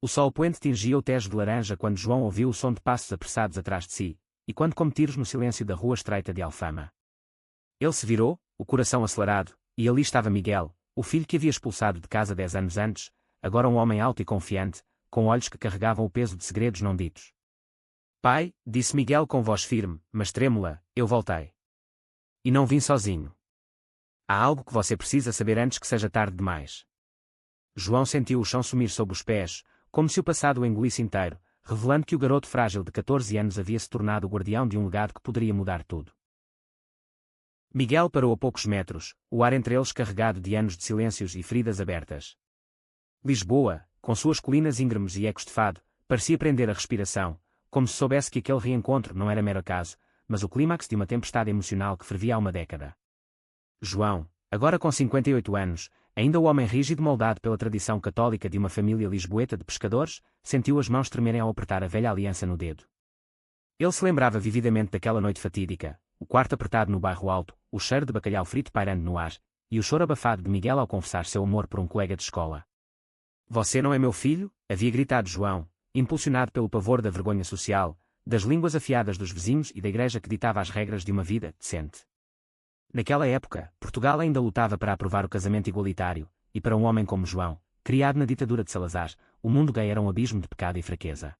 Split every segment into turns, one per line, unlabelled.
O sol poente tingia o Tejo de laranja quando João ouviu o som de passos apressados atrás de si, e quando como tiros no silêncio da rua estreita de Alfama. Ele se virou, o coração acelerado, e ali estava Miguel, o filho que havia expulsado de casa 10 anos antes, agora um homem alto e confiante, com olhos que carregavam o peso de segredos não ditos. Pai, disse Miguel com voz firme, mas trêmula, eu voltei. E não vim sozinho. Há algo que você precisa saber antes que seja tarde demais. João sentiu o chão sumir sob os pés, como se o passado o engolisse inteiro, revelando que o garoto frágil de 14 anos havia se tornado o guardião de um legado que poderia mudar tudo. Miguel parou a poucos metros, o ar entre eles carregado de anos de silêncios e feridas abertas. Lisboa, com suas colinas íngremes e ecos de fado, parecia prender a respiração, como se soubesse que aquele reencontro não era mero acaso, mas o clímax de uma tempestade emocional que fervia há uma década. João, agora com 58 anos, ainda o homem rígido moldado pela tradição católica de uma família lisboeta de pescadores, sentiu as mãos tremerem ao apertar a velha aliança no dedo. Ele se lembrava vividamente daquela noite fatídica, o quarto apertado no bairro alto, o cheiro de bacalhau frito pairando no ar, e o choro abafado de Miguel ao confessar seu amor por um colega de escola. Você não é meu filho? Havia gritado João, impulsionado pelo pavor da vergonha social, das línguas afiadas dos vizinhos e da igreja que ditava as regras de uma vida decente. Naquela época, Portugal ainda lutava para aprovar o casamento igualitário, e para um homem como João, criado na ditadura de Salazar, o mundo gay era um abismo de pecado e fraqueza.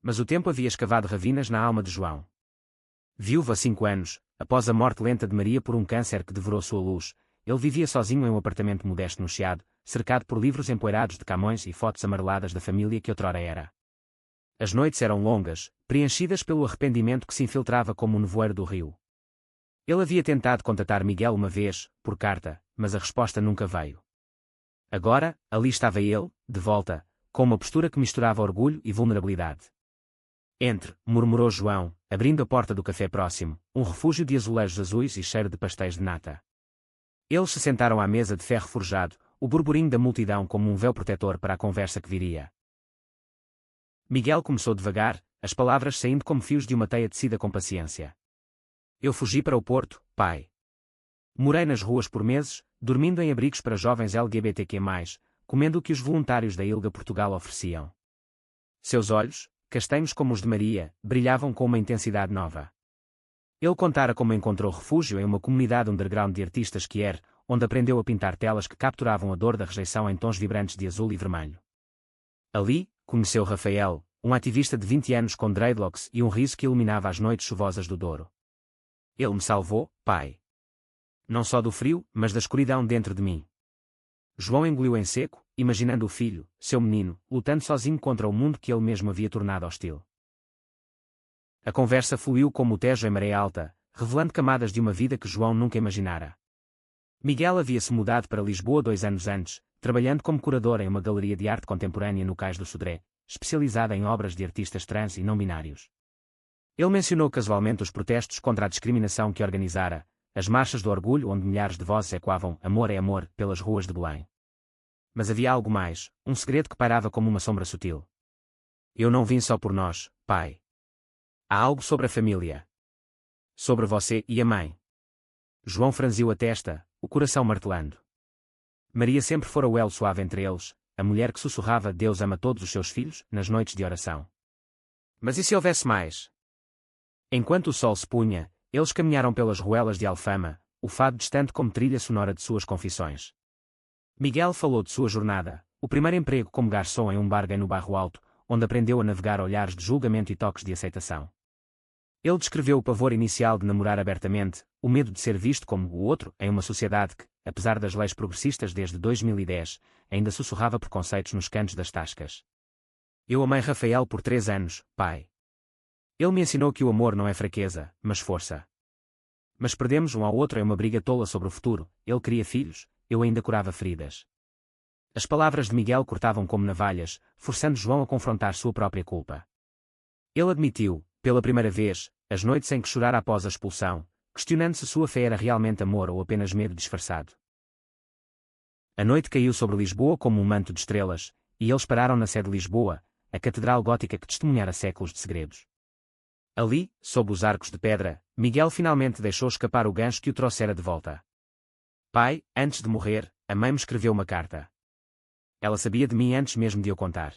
Mas o tempo havia escavado ravinas na alma de João. Viúvo há 5 anos, após a morte lenta de Maria por um câncer que devorou sua luz, ele vivia sozinho em um apartamento modesto no Chiado, cercado por livros empoeirados de Camões e fotos amareladas da família que outrora era. As noites eram longas, preenchidas pelo arrependimento que se infiltrava como o nevoeiro do rio. Ele havia tentado contatar Miguel uma vez, por carta, mas a resposta nunca veio. Agora, ali estava ele, de volta, com uma postura que misturava orgulho e vulnerabilidade. Entre, murmurou João, abrindo a porta do café próximo, um refúgio de azulejos azuis e cheiro de pastéis de nata. Eles se sentaram à mesa de ferro forjado, o burburinho da multidão como um véu protetor para a conversa que viria. Miguel começou devagar, as palavras saindo como fios de uma teia tecida com paciência. Eu fugi para o Porto, pai. Morei nas ruas por meses, dormindo em abrigos para jovens LGBTQ+, comendo o que os voluntários da ILGA Portugal ofereciam. Seus olhos, castanhos como os de Maria, brilhavam com uma intensidade nova. Ele contara como encontrou refúgio em uma comunidade underground de artistas queer, onde aprendeu a pintar telas que capturavam a dor da rejeição em tons vibrantes de azul e vermelho. Ali, conheceu Rafael, um ativista de 20 anos com dreadlocks e um riso que iluminava as noites chuvosas do Douro. Ele me salvou, pai. Não só do frio, mas da escuridão dentro de mim. João engoliu em seco, imaginando o filho, seu menino, lutando sozinho contra o mundo que ele mesmo havia tornado hostil. A conversa fluiu como o Tejo em maré alta, revelando camadas de uma vida que João nunca imaginara. Miguel havia-se mudado para Lisboa 2 anos antes, trabalhando como curador em uma galeria de arte contemporânea no Cais do Sodré, especializada em obras de artistas trans e não binários. Ele mencionou casualmente os protestos contra a discriminação que organizara, as marchas do orgulho onde milhares de vozes ecoavam "Amor é amor" pelas ruas de Belém. Mas havia algo mais, um segredo que pairava como uma sombra sutil. Eu não vim só por nós, pai. Há algo sobre a família. Sobre você e a mãe. João franziu a testa, o coração martelando. Maria sempre fora o elo suave entre eles, a mulher que sussurrava "Deus ama todos os seus filhos" nas noites de oração. Mas e se houvesse mais? Enquanto o sol se punha, eles caminharam pelas ruelas de Alfama, o fado distante como trilha sonora de suas confissões. Miguel falou de sua jornada, o primeiro emprego como garçom em um bar gay no bairro alto, onde aprendeu a navegar olhares de julgamento e toques de aceitação. Ele descreveu o pavor inicial de namorar abertamente, o medo de ser visto como o outro em uma sociedade que, apesar das leis progressistas desde 2010, ainda sussurrava preconceitos nos cantos das tascas. Eu amei Rafael por 3 anos, pai. Ele me ensinou que o amor não é fraqueza, mas força. Mas perdemos um ao outro em uma briga tola sobre o futuro, ele queria filhos, eu ainda curava feridas. As palavras de Miguel cortavam como navalhas, forçando João a confrontar sua própria culpa. Ele admitiu, pela primeira vez, as noites em que chorara após a expulsão, questionando se sua fé era realmente amor ou apenas medo disfarçado. A noite caiu sobre Lisboa como um manto de estrelas, e eles pararam na sé de Lisboa, a catedral gótica que testemunhara séculos de segredos. Ali, sob os arcos de pedra, Miguel finalmente deixou escapar o gancho que o trouxera de volta. Pai, antes de morrer, a mãe me escreveu uma carta. Ela sabia de mim antes mesmo de eu contar.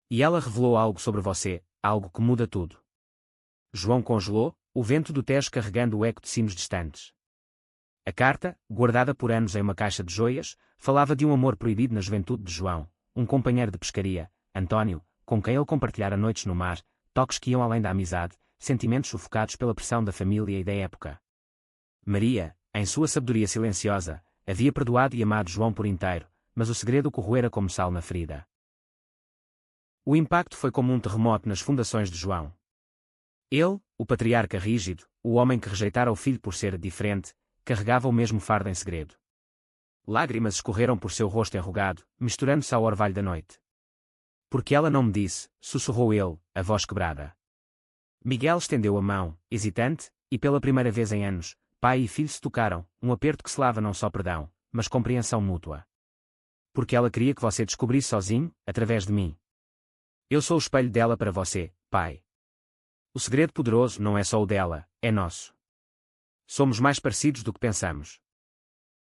E ela revelou algo sobre você, algo que muda tudo. João congelou, o vento do Tejo carregando o eco de sinos distantes. A carta, guardada por anos em uma caixa de joias, falava de um amor proibido na juventude de João, um companheiro de pescaria, António, com quem ele compartilhara noites no mar, toques que iam além da amizade, sentimentos sufocados pela pressão da família e da época. Maria, em sua sabedoria silenciosa, havia perdoado e amado João por inteiro, mas o segredo corroera como sal na ferida. O impacto foi como um terremoto nas fundações de João. Ele, o patriarca rígido, o homem que rejeitara o filho por ser diferente, carregava o mesmo fardo em segredo. Lágrimas escorreram por seu rosto enrugado, misturando-se ao orvalho da noite. Porque ela não me disse, sussurrou ele, a voz quebrada. Miguel estendeu a mão, hesitante, e pela primeira vez em anos, pai e filho se tocaram, um aperto que selava não só perdão, mas compreensão mútua. Porque ela queria que você descobrisse sozinho, através de mim. Eu sou o espelho dela para você, pai. O segredo poderoso não é só o dela, é nosso. Somos mais parecidos do que pensamos.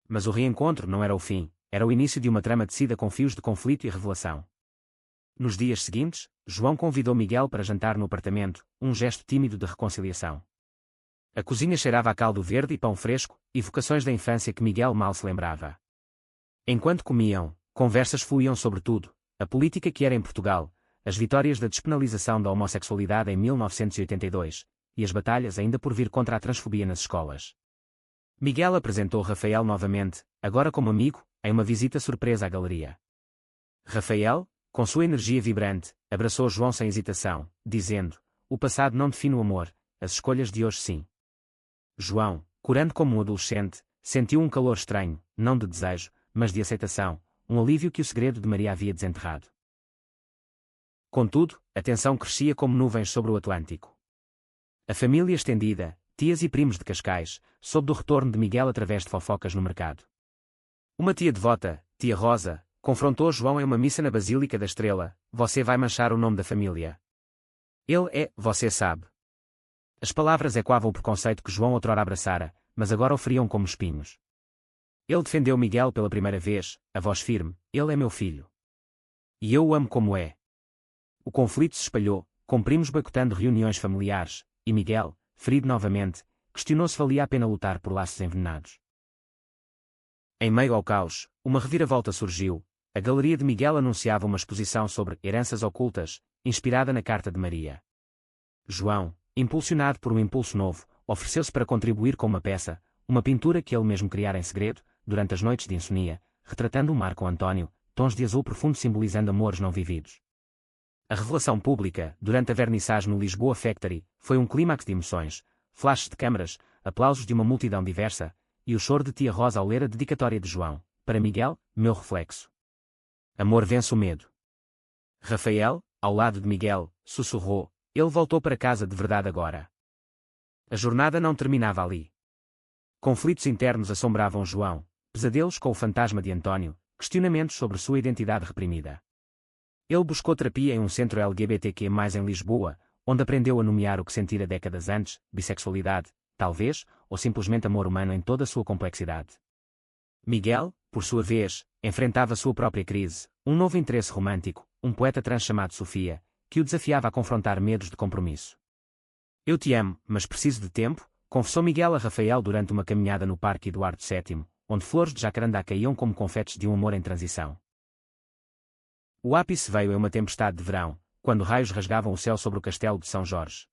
Mas o reencontro não era o fim, era o início de uma trama tecida com fios de conflito e revelação. Nos dias seguintes, João convidou Miguel para jantar no apartamento, um gesto tímido de reconciliação. A cozinha cheirava a caldo verde e pão fresco, evocações da infância que Miguel mal se lembrava. Enquanto comiam, conversas fluíam sobre tudo, a política que era em Portugal, as vitórias da despenalização da homossexualidade em 1982, e as batalhas ainda por vir contra a transfobia nas escolas. Miguel apresentou Rafael novamente, agora como amigo, em uma visita surpresa à galeria. Rafael, com sua energia vibrante, abraçou João sem hesitação, dizendo: o passado não define o amor, as escolhas de hoje sim. João, corando como um adolescente, sentiu um calor estranho, não de desejo, mas de aceitação, um alívio que o segredo de Maria havia desenterrado. Contudo, a tensão crescia como nuvens sobre o Atlântico. A família estendida, tias e primos de Cascais, soube do retorno de Miguel através de fofocas no mercado. Uma tia devota, tia Rosa, confrontou João em uma missa na Basílica da Estrela: você vai manchar o nome da família. Ele é, você sabe. As palavras ecoavam o preconceito que João outrora abraçara, mas agora o feriam como espinhos. Ele defendeu Miguel pela primeira vez, a voz firme: ele é meu filho. E eu o amo como é. O conflito se espalhou, com primos boicotando reuniões familiares, e Miguel, ferido novamente, questionou se valia a pena lutar por laços envenenados. Em meio ao caos, uma reviravolta surgiu. A galeria de Miguel anunciava uma exposição sobre heranças ocultas, inspirada na Carta de Maria. João, impulsionado por um impulso novo, ofereceu-se para contribuir com uma peça, uma pintura que ele mesmo criara em segredo, durante as noites de insomnia, retratando o mar com António, tons de azul profundo simbolizando amores não vividos. A revelação pública, durante a vernissagem no Lisboa Factory, foi um clímax de emoções, flashes de câmaras, aplausos de uma multidão diversa, e o choro de tia Rosa ao ler a dedicatória de João: para Miguel, meu reflexo. Amor vence o medo. Rafael, ao lado de Miguel, sussurrou: ele voltou para casa de verdade agora. A jornada não terminava ali. Conflitos internos assombravam João, pesadelos com o fantasma de António, questionamentos sobre sua identidade reprimida. Ele buscou terapia em um centro LGBTQ+ em Lisboa, onde aprendeu a nomear o que sentira décadas antes: bissexualidade, talvez, ou simplesmente amor humano em toda a sua complexidade. Miguel, por sua vez, enfrentava sua própria crise, um novo interesse romântico, um poeta trans chamado Sofia, que o desafiava a confrontar medos de compromisso. Eu te amo, mas preciso de tempo, confessou Miguel a Rafael durante uma caminhada no Parque Eduardo VII, onde flores de jacarandá caíam como confetes de um amor em transição. O ápice veio em uma tempestade de verão, quando raios rasgavam o céu sobre o castelo de São Jorge.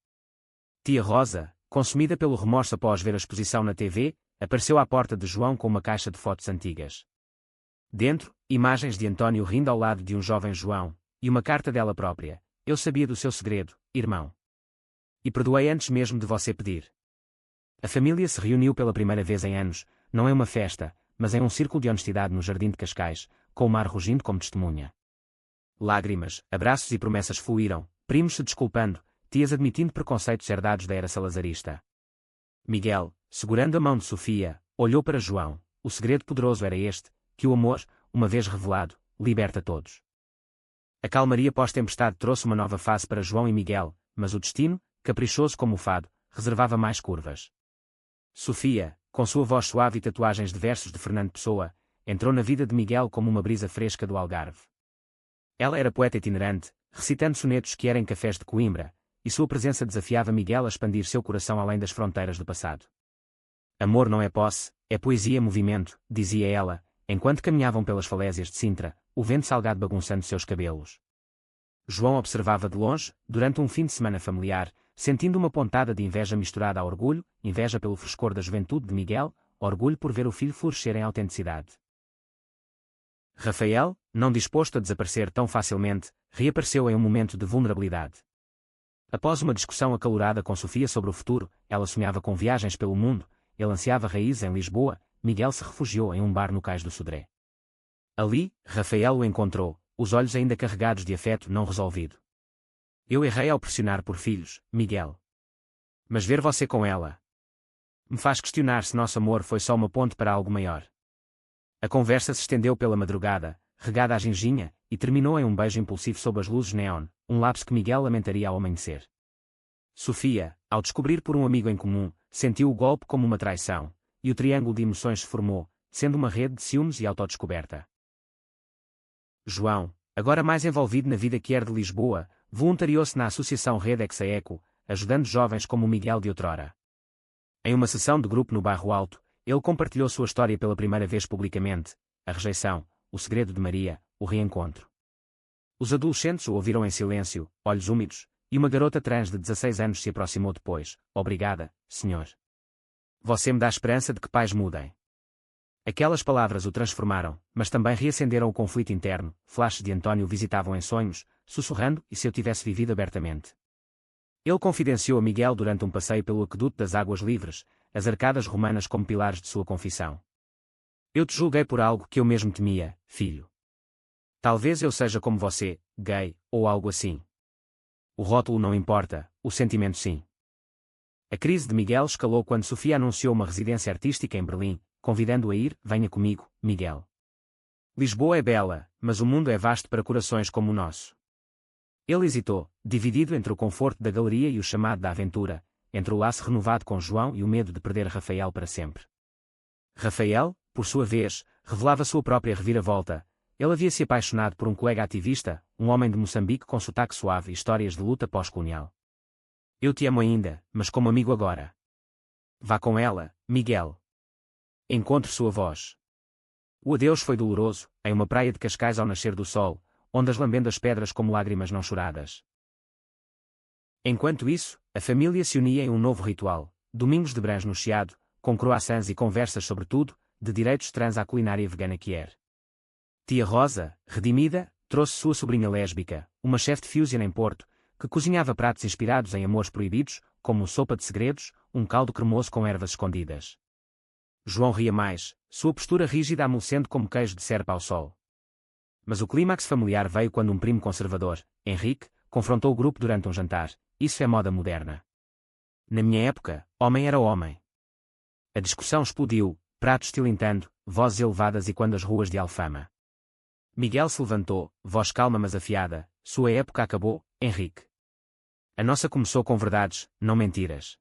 Tia Rosa, consumida pelo remorso após ver a exposição na TV, apareceu à porta de João com uma caixa de fotos antigas. Dentro, imagens de António rindo ao lado de um jovem João, e uma carta dela própria: eu sabia do seu segredo, irmão. E perdoei antes mesmo de você pedir. A família se reuniu pela primeira vez em anos, não em uma festa, mas em um círculo de honestidade no Jardim de Cascais, com o mar rugindo como testemunha. Lágrimas, abraços e promessas fluíram, primos se desculpando, tias admitindo preconceitos herdados da era salazarista. Miguel, segurando a mão de Sofia, olhou para João: o segredo poderoso era este, que o amor, uma vez revelado, liberta todos. A calmaria pós-tempestade trouxe uma nova face para João e Miguel, mas o destino, caprichoso como o fado, reservava mais curvas. Sofia, com sua voz suave e tatuagens de versos de Fernando Pessoa, entrou na vida de Miguel como uma brisa fresca do Algarve. Ela era poeta itinerante, recitando sonetos que eram em cafés de Coimbra, e sua presença desafiava Miguel a expandir seu coração além das fronteiras do passado. Amor não é posse, é poesia em movimento, dizia ela, enquanto caminhavam pelas falésias de Sintra, o vento salgado bagunçando seus cabelos. João observava de longe, durante um fim de semana familiar, sentindo uma pontada de inveja misturada a orgulho, inveja pelo frescor da juventude de Miguel, orgulho por ver o filho florescer em autenticidade. Rafael, não disposto a desaparecer tão facilmente, reapareceu em um momento de vulnerabilidade. Após uma discussão acalorada com Sofia sobre o futuro, ela sonhava com viagens pelo mundo, ele ansiava raízes em Lisboa, Miguel se refugiou em um bar no Cais do Sodré. Ali, Rafael o encontrou, os olhos ainda carregados de afeto não resolvido. Eu errei ao pressionar por filhos, Miguel. Mas ver você com ela me faz questionar se nosso amor foi só uma ponte para algo maior. A conversa se estendeu pela madrugada, regada à ginginha, e terminou em um beijo impulsivo sob as luzes neon, um lapso que Miguel lamentaria ao amanhecer. Sofia, ao descobrir por um amigo em comum, sentiu o golpe como uma traição, e o triângulo de emoções se formou, sendo uma rede de ciúmes e autodescoberta. João, agora mais envolvido na vida que era de Lisboa, voluntariou-se na Associação Rede Ex-Aequo, ajudando jovens como o Miguel de outrora. Em uma sessão de grupo no Bairro Alto, ele compartilhou sua história pela primeira vez publicamente, a rejeição, o segredo de Maria, o reencontro. Os adolescentes o ouviram em silêncio, olhos úmidos, e uma garota trans de 16 anos se aproximou depois. Obrigada, senhor. Você me dá esperança de que pais mudem. Aquelas palavras o transformaram, mas também reacenderam o conflito interno. Flashes de António visitavam em sonhos, sussurrando e se eu tivesse vivido abertamente. Ele confidenciou a Miguel durante um passeio pelo aqueduto das Águas Livres, as arcadas romanas como pilares de sua confissão. Eu te julguei por algo que eu mesmo temia, filho. Talvez eu seja como você, gay, ou algo assim. O rótulo não importa, o sentimento sim. A crise de Miguel escalou quando Sofia anunciou uma residência artística em Berlim, convidando-o a ir. Venha comigo, Miguel. Lisboa é bela, mas o mundo é vasto para corações como o nosso. Ele hesitou, dividido entre o conforto da galeria e o chamado da aventura, entre o laço renovado com João e o medo de perder Rafael para sempre. Rafael, por sua vez, revelava sua própria reviravolta. Ele havia se apaixonado por um colega ativista, um homem de Moçambique com sotaque suave e histórias de luta pós-colonial. Eu te amo ainda, mas como amigo agora. Vá com ela, Miguel. Encontre sua voz. O adeus foi doloroso, em uma praia de Cascais ao nascer do sol, ondas lambendo as pedras como lágrimas não choradas. Enquanto isso, a família se unia em um novo ritual, domingos de brunch no Chiado, com croissants e conversas sobre tudo, de direitos trans à culinária vegana que era. Tia Rosa, redimida, trouxe sua sobrinha lésbica, uma chefe de fusion em Porto, que cozinhava pratos inspirados em amores proibidos, como sopa de segredos, um caldo cremoso com ervas escondidas. João ria mais, sua postura rígida amolecendo como queijo de serpa ao sol. Mas o clímax familiar veio quando um primo conservador, Henrique, confrontou o grupo durante um jantar. Isso é moda moderna. Na minha época, homem era homem. A discussão explodiu, pratos tilintando, vozes elevadas e quando as ruas de Alfama. Miguel se levantou, voz calma mas afiada. Sua época acabou, Henrique. A nossa começou com verdades, não mentiras.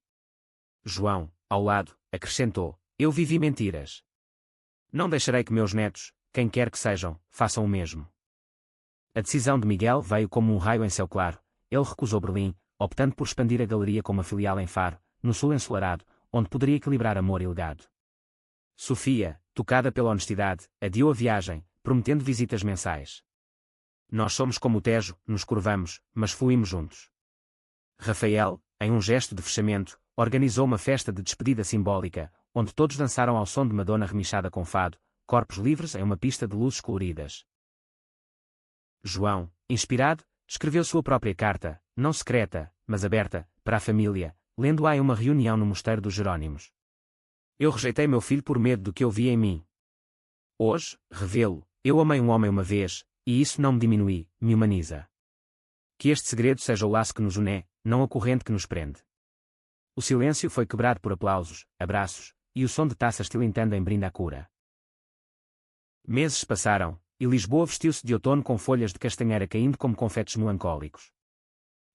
João, ao lado, acrescentou, eu vivi mentiras. Não deixarei que meus netos, quem quer que sejam, façam o mesmo. A decisão de Miguel veio como um raio em céu claro. Ele recusou Berlim, optando por expandir a galeria com uma filial em Faro, no sul ensolarado, onde poderia equilibrar amor e legado. Sofia, tocada pela honestidade, adiou a viagem, prometendo visitas mensais. Nós somos como o Tejo, nos curvamos, mas fluímos juntos. Rafael, em um gesto de fechamento, organizou uma festa de despedida simbólica, onde todos dançaram ao som de Madonna remichada com fado, corpos livres em uma pista de luzes coloridas. João, inspirado, escreveu sua própria carta, não secreta, mas aberta, para a família, lendo-a em uma reunião no Mosteiro dos Jerónimos. Eu rejeitei meu filho por medo do que eu via em mim. Hoje, revelo, eu amei um homem uma vez, e isso não me diminui, me humaniza. Que este segredo seja o laço que nos une, não a corrente que nos prende. O silêncio foi quebrado por aplausos, abraços, e o som de taças tilintando em brinde à cura. Meses passaram, e Lisboa vestiu-se de outono com folhas de castanheira caindo como confetes melancólicos.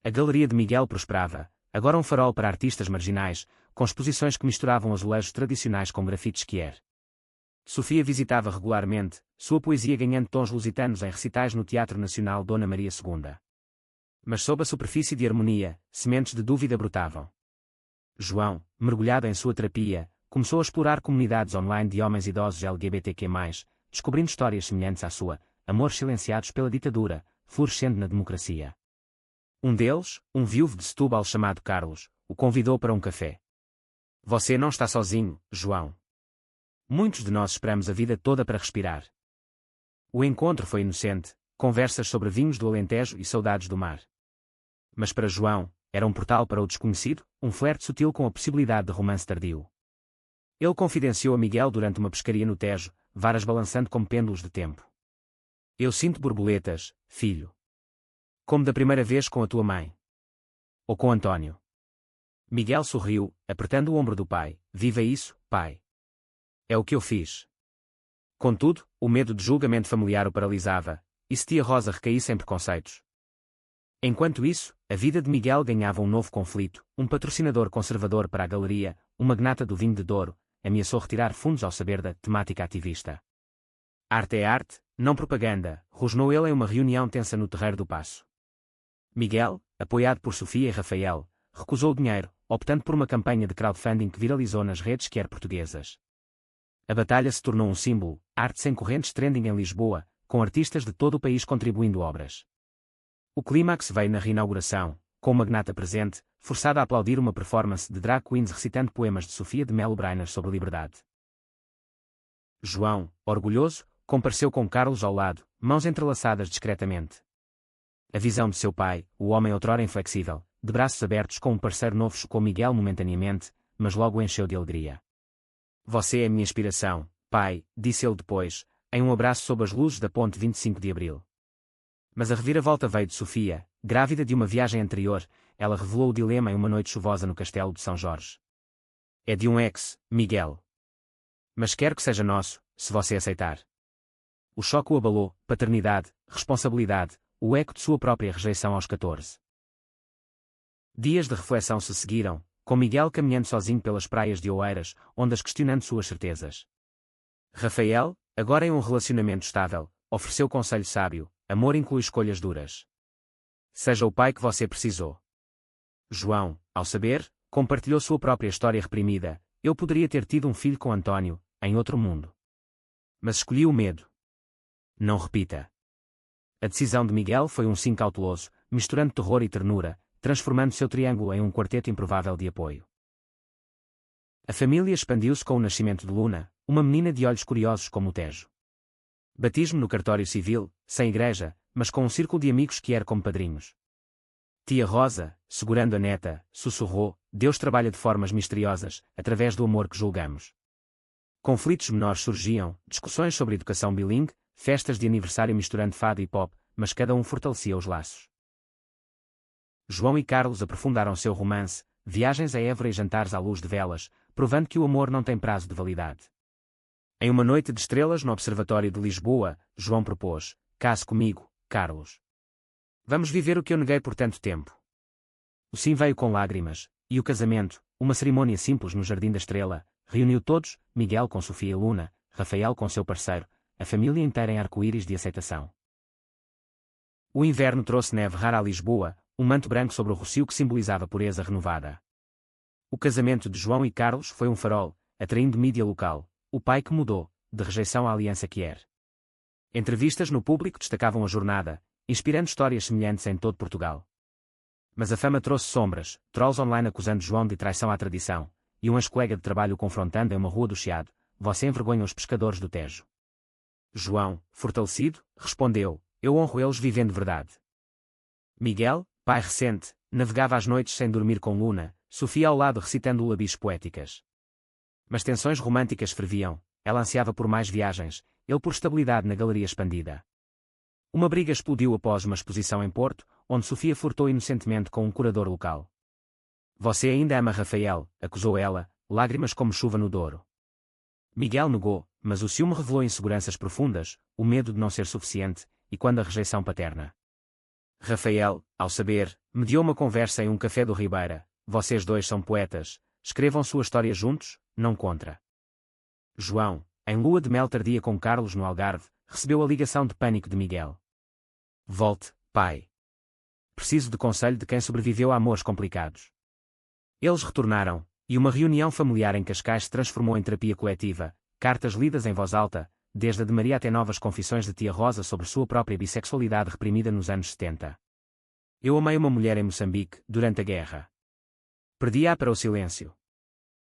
A galeria de Miguel prosperava, agora um farol para artistas marginais, com exposições que misturavam azulejos tradicionais com grafites Quier. Sofia visitava regularmente, sua poesia ganhando tons lusitanos em recitais no Teatro Nacional Dona Maria II. Mas sob a superfície de harmonia, sementes de dúvida brotavam. João, mergulhado em sua terapia, começou a explorar comunidades online de homens idosos LGBTQ+, descobrindo histórias semelhantes à sua, amores silenciados pela ditadura, florescendo na democracia. Um deles, um viúvo de Setúbal chamado Carlos, o convidou para um café. Você não está sozinho, João. Muitos de nós esperamos a vida toda para respirar. O encontro foi inocente, conversas sobre vinhos do Alentejo e saudades do mar. Mas para João, era um portal para o desconhecido, um flerte sutil com a possibilidade de romance tardio. Ele confidenciou a Miguel durante uma pescaria no Tejo, varas balançando como pêndulos de tempo. Eu sinto borboletas, filho. Como da primeira vez com a tua mãe. Ou com António. Miguel sorriu, apertando o ombro do pai. Viva isso, pai. É o que eu fiz. Contudo, o medo de julgamento familiar o paralisava, e se tia Rosa recaísse em preconceitos. Enquanto isso, a vida de Miguel ganhava um novo conflito. Um patrocinador conservador para a galeria, um magnata do vinho de Douro, ameaçou retirar fundos ao saber da temática ativista. Arte é arte, não propaganda, rosnou ele em uma reunião tensa no Terreiro do Paço. Miguel, apoiado por Sofia e Rafael, recusou o dinheiro, optando por uma campanha de crowdfunding que viralizou nas redes quer portuguesas. A batalha se tornou um símbolo, arte sem correntes trending em Lisboa, com artistas de todo o país contribuindo obras. O clímax veio na reinauguração, com o magnata presente, forçado a aplaudir uma performance de drag queens recitando poemas de Sofia de Melo Brainer sobre liberdade. João, orgulhoso, compareceu com Carlos ao lado, mãos entrelaçadas discretamente. A visão de seu pai, o homem outrora inflexível, de braços abertos com um parceiro novo chocou Miguel momentaneamente, mas logo o encheu de alegria. Você é a minha inspiração, pai, disse ele depois, em um abraço sob as luzes da ponte 25 de Abril. Mas a reviravolta veio de Sofia, grávida de uma viagem anterior, ela revelou o dilema em uma noite chuvosa no castelo de São Jorge. É de um ex, Miguel. Mas quero que seja nosso, se você aceitar. O choque o abalou, paternidade, responsabilidade, o eco de sua própria rejeição aos 14. Dias de reflexão se seguiram, com Miguel caminhando sozinho pelas praias de Oeiras, ondas questionando suas certezas. Rafael, agora em um relacionamento estável, ofereceu conselho sábio: amor inclui escolhas duras. Seja o pai que você precisou. João, ao saber, compartilhou sua própria história reprimida. Eu poderia ter tido um filho com António, em outro mundo. Mas escolhi o medo. Não repita. A decisão de Miguel foi um sim cauteloso, misturando terror e ternura, transformando seu triângulo em um quarteto improvável de apoio. A família expandiu-se com o nascimento de Luna, uma menina de olhos curiosos como o Tejo. Batismo no cartório civil, sem igreja, mas com um círculo de amigos que era como padrinhos. Tia Rosa, segurando a neta, sussurrou: Deus trabalha de formas misteriosas, através do amor que julgamos. Conflitos menores surgiam, discussões sobre educação bilingue, festas de aniversário misturando fado e pop, mas cada um fortalecia os laços. João e Carlos aprofundaram seu romance, viagens a Évora e jantares à luz de velas, provando que o amor não tem prazo de validade. Em uma noite de estrelas no Observatório de Lisboa, João propôs: case comigo, Carlos. Vamos viver o que eu neguei por tanto tempo. O sim veio com lágrimas, e o casamento, uma cerimônia simples no Jardim da Estrela, reuniu todos, Miguel com Sofia e Luna, Rafael com seu parceiro, a família inteira em arco-íris de aceitação. O inverno trouxe neve rara a Lisboa, um manto branco sobre o rocio que simbolizava pureza renovada. O casamento de João e Carlos foi um farol, atraindo mídia local, o pai que mudou, de rejeição à aliança que era. Entrevistas no público destacavam a jornada, inspirando histórias semelhantes em todo Portugal. Mas a fama trouxe sombras, trolls online acusando João de traição à tradição, e um ex-colega de trabalho o confrontando em uma rua do Chiado: você envergonha os pescadores do Tejo. João, fortalecido, respondeu: eu honro eles vivendo verdade. Miguel, pai recente, navegava às noites sem dormir com Luna, Sofia ao lado recitando ulabis poéticas. Mas tensões românticas ferviam, ela ansiava por mais viagens, ele por estabilidade na galeria expandida. Uma briga explodiu após uma exposição em Porto, onde Sofia furtou inocentemente com um curador local. Você ainda ama Rafael, acusou ela, lágrimas como chuva no Douro. Miguel negou, mas o ciúme revelou inseguranças profundas, o medo de não ser suficiente, e quando a rejeição paterna. Rafael, ao saber, mediou uma conversa em um café do Ribeira: vocês dois são poetas, escrevam sua história juntos, não contra. João, em lua de mel tardia com Carlos no Algarve, recebeu a ligação de pânico de Miguel. Volte, pai. Preciso de conselho de quem sobreviveu a amores complicados. Eles retornaram, e uma reunião familiar em Cascais se transformou em terapia coletiva, cartas lidas em voz alta, desde a de Maria até novas confissões de tia Rosa sobre sua própria bissexualidade reprimida nos anos 70. Eu amei uma mulher em Moçambique, durante a guerra. Perdi-a para o silêncio.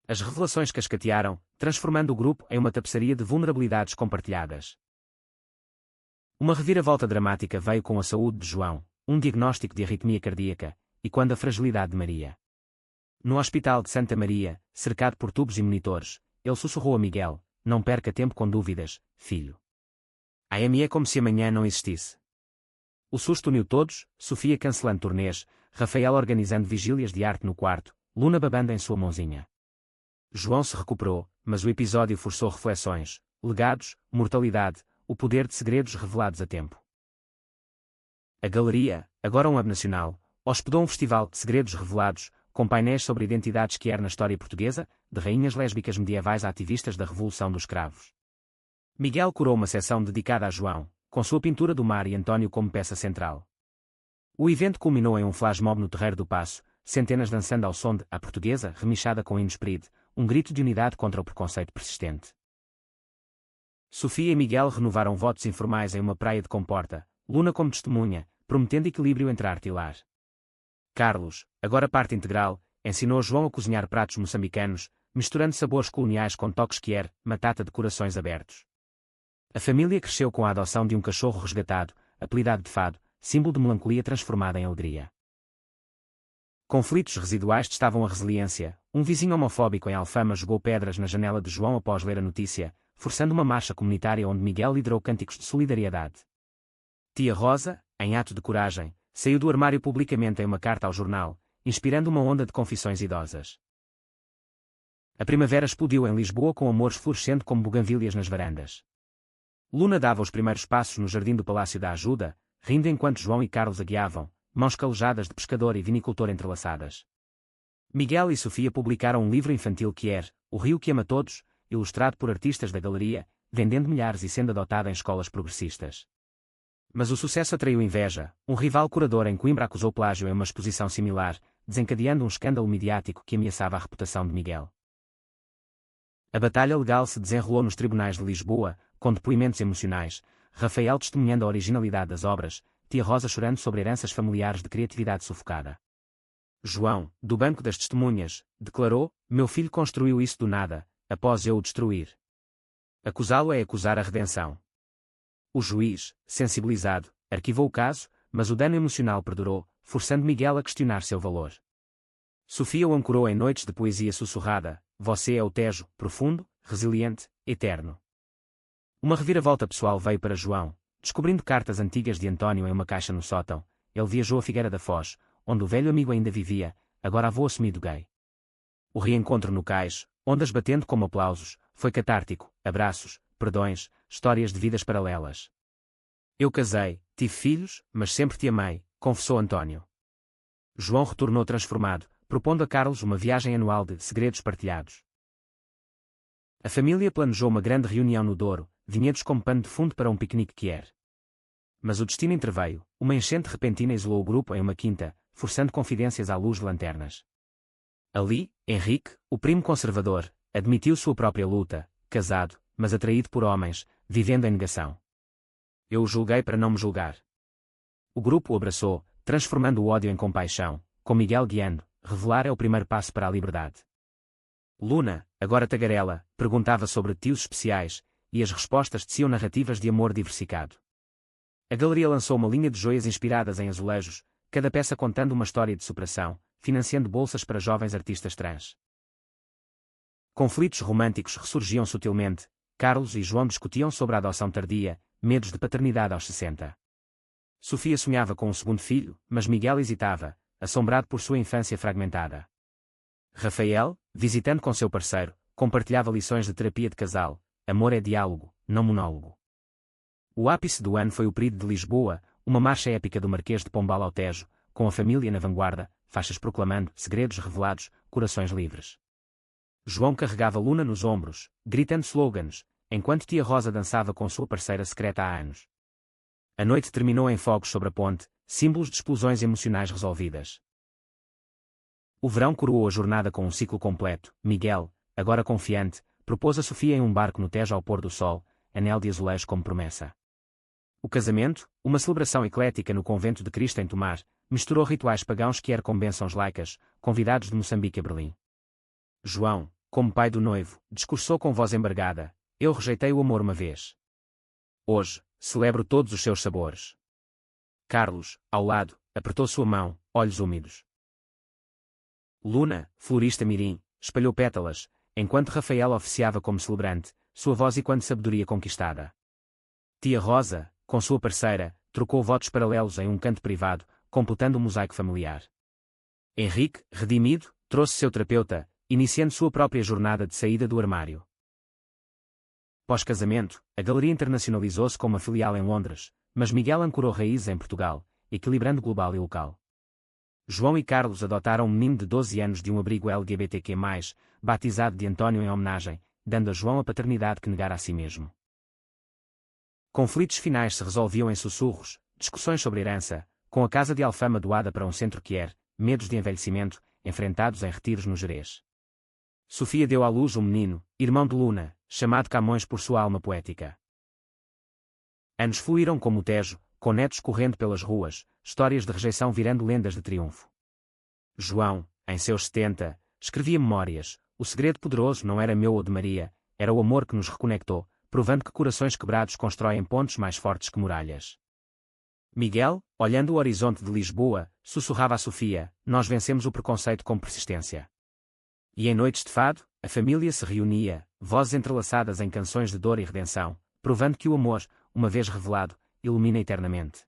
As revelações cascatearam, transformando o grupo em uma tapeçaria de vulnerabilidades compartilhadas. Uma reviravolta dramática veio com a saúde de João, um diagnóstico de arritmia cardíaca, e quando a fragilidade de Maria. No hospital de Santa Maria, cercado por tubos e monitores, ele sussurrou a Miguel: não perca tempo com dúvidas, filho. A.M. é como se amanhã não existisse. O susto uniu todos, Sofia cancelando turnês, Rafael organizando vigílias de arte no quarto, Luna babando em sua mãozinha. João se recuperou, mas o episódio forçou reflexões, legados, mortalidade, o poder de segredos revelados a tempo. A Galeria, agora um hub nacional, hospedou um festival de segredos revelados, com painéis sobre identidades que era na história portuguesa, de rainhas lésbicas medievais a ativistas da Revolução dos Cravos. Miguel curou uma seção dedicada a João, com sua pintura do mar e António como peça central. O evento culminou em um flash mob no Terreiro do Paço, centenas dançando ao som de A Portuguesa, remichada com hinos Pride, um grito de unidade contra o preconceito persistente. Sofia e Miguel renovaram votos informais em uma praia de Comporta, Luna como testemunha, prometendo equilíbrio entre arte e lar. Carlos, agora parte integral, ensinou João a cozinhar pratos moçambicanos, misturando sabores coloniais com toques quier, matata de corações abertos. A família cresceu com a adoção de um cachorro resgatado, apelidado de Fado, símbolo de melancolia transformada em alegria. Conflitos residuais testavam a resiliência. Um vizinho homofóbico em Alfama jogou pedras na janela de João após ler a notícia, forçando uma marcha comunitária onde Miguel liderou cânticos de solidariedade. Tia Rosa, em ato de coragem, saiu do armário publicamente em uma carta ao jornal, inspirando uma onda de confissões idosas. A primavera explodiu em Lisboa com amores florescendo como buganvílias nas varandas. Luna dava os primeiros passos no jardim do Palácio da Ajuda, rindo enquanto João e Carlos a guiavam, mãos calejadas de pescador e vinicultor entrelaçadas. Miguel e Sofia publicaram um livro infantil que é O Rio que Ama Todos, ilustrado por artistas da Galeria, vendendo milhares e sendo adotado em escolas progressistas. Mas o sucesso atraiu inveja. Um rival curador em Coimbra acusou plágio em uma exposição similar, desencadeando um escândalo midiático que ameaçava a reputação de Miguel. A batalha legal se desenrolou nos tribunais de Lisboa, com depoimentos emocionais, Rafael testemunhando a originalidade das obras, tia Rosa chorando sobre heranças familiares de criatividade sufocada. João, do banco das testemunhas, declarou: meu filho construiu isso do nada, após eu o destruir. Acusá-lo é acusar a redenção. O juiz, sensibilizado, arquivou o caso, mas o dano emocional perdurou, forçando Miguel a questionar seu valor. Sofia o ancorou em noites de poesia sussurrada: você é o Tejo, profundo, resiliente, eterno. Uma reviravolta pessoal veio para João. Descobrindo cartas antigas de António em uma caixa no sótão, ele viajou a Figueira da Foz, onde o velho amigo ainda vivia, agora avô assumido gay. O reencontro no cais, ondas batendo como aplausos, foi catártico, abraços, perdões, histórias de vidas paralelas. Eu casei, tive filhos, mas sempre te amei, confessou António. João retornou transformado, propondo a Carlos uma viagem anual de segredos partilhados. A família planejou uma grande reunião no Douro, vinhedos como pano de fundo para um piquenique quier. Mas o destino interveio, uma enchente repentina isolou o grupo em uma quinta, forçando confidências à luz de lanternas. Ali, Henrique, o primo conservador, admitiu sua própria luta, casado, mas atraído por homens, vivendo em negação. Eu o julguei para não me julgar. O grupo o abraçou, transformando o ódio em compaixão, com Miguel guiando: revelar é o primeiro passo para a liberdade. Luna, agora tagarela, perguntava sobre tios especiais, e as respostas teciam narrativas de amor diversificado. A Galeria lançou uma linha de joias inspiradas em azulejos, cada peça contando uma história de superação, financiando bolsas para jovens artistas trans. Conflitos românticos ressurgiam sutilmente. Carlos e João discutiam sobre a adoção tardia, medos de paternidade aos 60. Sofia sonhava com um segundo filho, mas Miguel hesitava, assombrado por sua infância fragmentada. Rafael, visitando com seu parceiro, compartilhava lições de terapia de casal: amor é diálogo, não monólogo. O ápice do ano foi o Pride de Lisboa, uma marcha épica do Marquês de Pombal ao Tejo, com a família na vanguarda, faixas proclamando segredos revelados, corações livres. João carregava Luna nos ombros, gritando slogans: enquanto tia Rosa dançava com sua parceira secreta há anos. A noite terminou em fogos sobre a ponte, símbolos de explosões emocionais resolvidas. O verão coroou a jornada com um ciclo completo. Miguel, agora confiante, propôs a Sofia em um barco no Tejo ao pôr do sol, anel de azulejo como promessa. O casamento, uma celebração eclética no convento de Cristo em Tomar, misturou rituais pagãos com bênçãos laicas, convidados de Moçambique a Berlim. João, como pai do noivo, discursou com voz embargada: eu rejeitei o amor uma vez. Hoje, celebro todos os seus sabores. Carlos, ao lado, apertou sua mão, olhos úmidos. Luna, florista mirim, espalhou pétalas, enquanto Rafaela oficiava como celebrante, sua voz e quando sabedoria conquistada. Tia Rosa, com sua parceira, trocou votos paralelos em um canto privado, completando o mosaico familiar. Henrique, redimido, trouxe seu terapeuta, iniciando sua própria jornada de saída do armário. Pós-casamento, a galeria internacionalizou-se com uma filial em Londres, mas Miguel ancorou raízes em Portugal, equilibrando global e local. João e Carlos adotaram um menino de 12 anos de um abrigo LGBTQ+, batizado de António em homenagem, dando a João a paternidade que negara a si mesmo. Conflitos finais se resolviam em sussurros, discussões sobre herança, com a casa de Alfama doada para um centro queer, medos de envelhecimento, enfrentados em retiros no Gerês. Sofia deu à luz um menino, irmão de Luna, chamado Camões por sua alma poética. Anos fluíram como o Tejo, com netos correndo pelas ruas, histórias de rejeição virando lendas de triunfo. João, em seus 70, escrevia memórias: o segredo poderoso não era meu ou de Maria, era o amor que nos reconectou, provando que corações quebrados constroem pontes mais fortes que muralhas. Miguel, olhando o horizonte de Lisboa, sussurrava a Sofia: nós vencemos o preconceito com persistência. E em noites de fado, a família se reunia, vozes entrelaçadas em canções de dor e redenção, provando que o amor, uma vez revelado, ilumina eternamente.